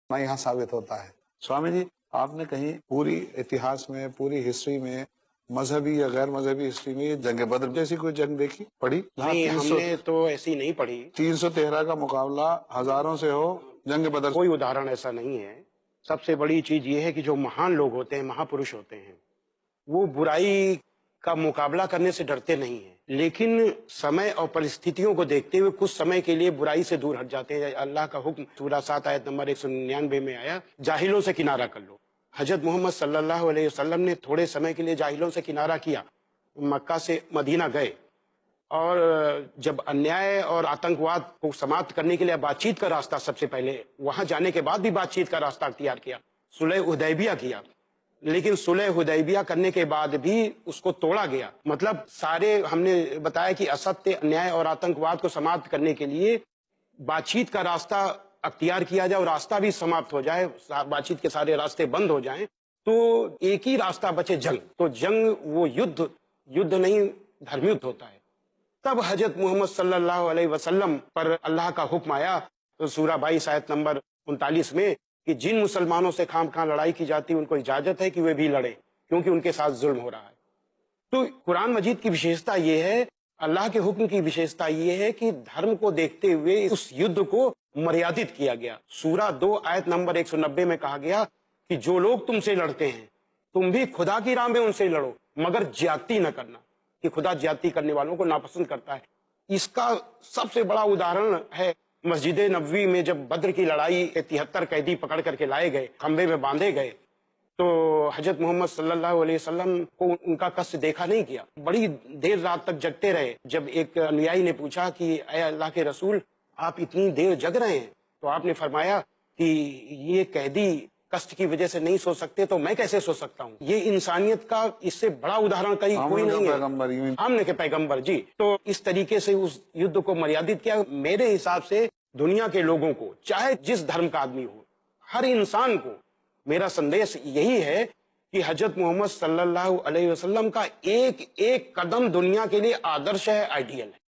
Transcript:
نہ یہاں ثابت ہوتا ہے۔ سوامی جی، آپ نے کہیں پوری اتہاس میں، پوری ہسٹری میں، مذہبی یا غیر مذہبی ہسٹری میں جنگ بدر جیسی کوئی جنگ دیکھی، پڑھی؟ نہیں، ہم نے تو ایسی نہیں پڑھی۔ 313 کا مقابلہ ہزاروں سے ہو، جنگ بدر کوئی ادھارن ایسا نہیں ہے۔ سب سے بڑی چیز یہ ہے کہ جو مہان لوگ ہوتے ہیں، مہا پروش ہوتے ہیں، وہ برائی کا مقابلہ کرنے سے ڈرتے نہیں ہیں، لیکن سمے اور پرستھتیوں کو دیکھتے ہوئے کچھ سمے کے لیے برائی سے دور ہٹ جاتے ہیں۔ اللہ کا حکم سورہ 7 آیت نمبر 199 میں آیا، جاہلوں سے کنارہ کر لو۔ حضرت محمد صلی اللہ علیہ وسلم نے تھوڑے سمے کے لیے جاہلوں سے کنارہ کیا، مکہ سے مدینہ گئے، اور جب انیائے اور آتنکواد کو سماپت کرنے کے لیے بات چیت کا راستہ، سب سے پہلے وہاں جانے کے بعد بھی بات چیت کا راستہ اختیار کیا، صلح حدیبیہ کیا، لیکن صلح حدیبیہ کرنے کے بعد بھی اس کو توڑا گیا۔ مطلب سارے ہم نے بتایا کہ اسد، انیائے اور آتنکواد کو سماپت کرنے کے لیے بات چیت کا راستہ اختیار کیا جائے اور راستہ بھی سماپت ہو جائے، بات چیت کے سارے راستے بند ہو جائیں، تو ایک ہی راستہ بچے، جنگ۔ تو جنگ وہ یدھ نہیں، دھرم یدھ ہوتا ہے۔ تب حضرت محمد صلی اللہ علیہ وسلم پر اللہ کا حکم آیا سورہ 22 آیت نمبر 39 میں کہ جن مسلمانوں سے خام خواہ لڑائی کی جاتی ہے ان کو اجازت ہے کہ وہ بھی لڑیں، کیونکہ ان کے ساتھ ظلم ہو رہا ہے۔ تو قرآن مجید کی وشیشتا یہ ہے، اللہ کے حکم کی وشیشتا یہ ہے کہ دھرم کو دیکھتے ہوئے اس یدھ کو مریادت کیا گیا۔ سورہ 2 آیت نمبر 190 میں کہا گیا کہ جو لوگ تم سے لڑتے ہیں تم بھی خدا کی راہ میں ان سے لڑو، مگر زیادتی نہ کرنا، کہ خدا زیادتی کرنے والوں کو ناپسند کرتا ہے۔ اس کا سب سے بڑا ادھارن ہے مسجد نبوی میں جب بدر کی لڑائی کے 73 قیدی پکڑ کر کے لائے گئے، کھمبے میں باندھے گئے، تو حضرت محمد صلی اللہ علیہ وسلم کو ان کا کشٹ دیکھا نہیں گیا، بڑی دیر رات تک جگتے رہے۔ جب ایک انویائی نے پوچھا کہ اے اللہ کے رسول، آپ اتنی دیر جگ رہے ہیں، تو آپ نے فرمایا کہ یہ قیدی کشٹ کی وجہ سے نہیں سو سکتے تو میں کیسے سو سکتا ہوں؟ یہ انسانیت کا اس سے بڑا ادھارن کہیں کوئی نہیں ہے، ہم نے کہ پیغمبر جی۔ تو اس طریقے سے اس یدھ کو مریادت کیا۔ میرے حساب سے دنیا کے لوگوں کو، چاہے جس دھرم کا آدمی ہو، ہر انسان کو میرا سندیش یہی ہے کہ حضرت محمد صلی اللہ علیہ وسلم کا ایک ایک قدم دنیا کے لیے آدرش ہے، آئیڈیل ہے۔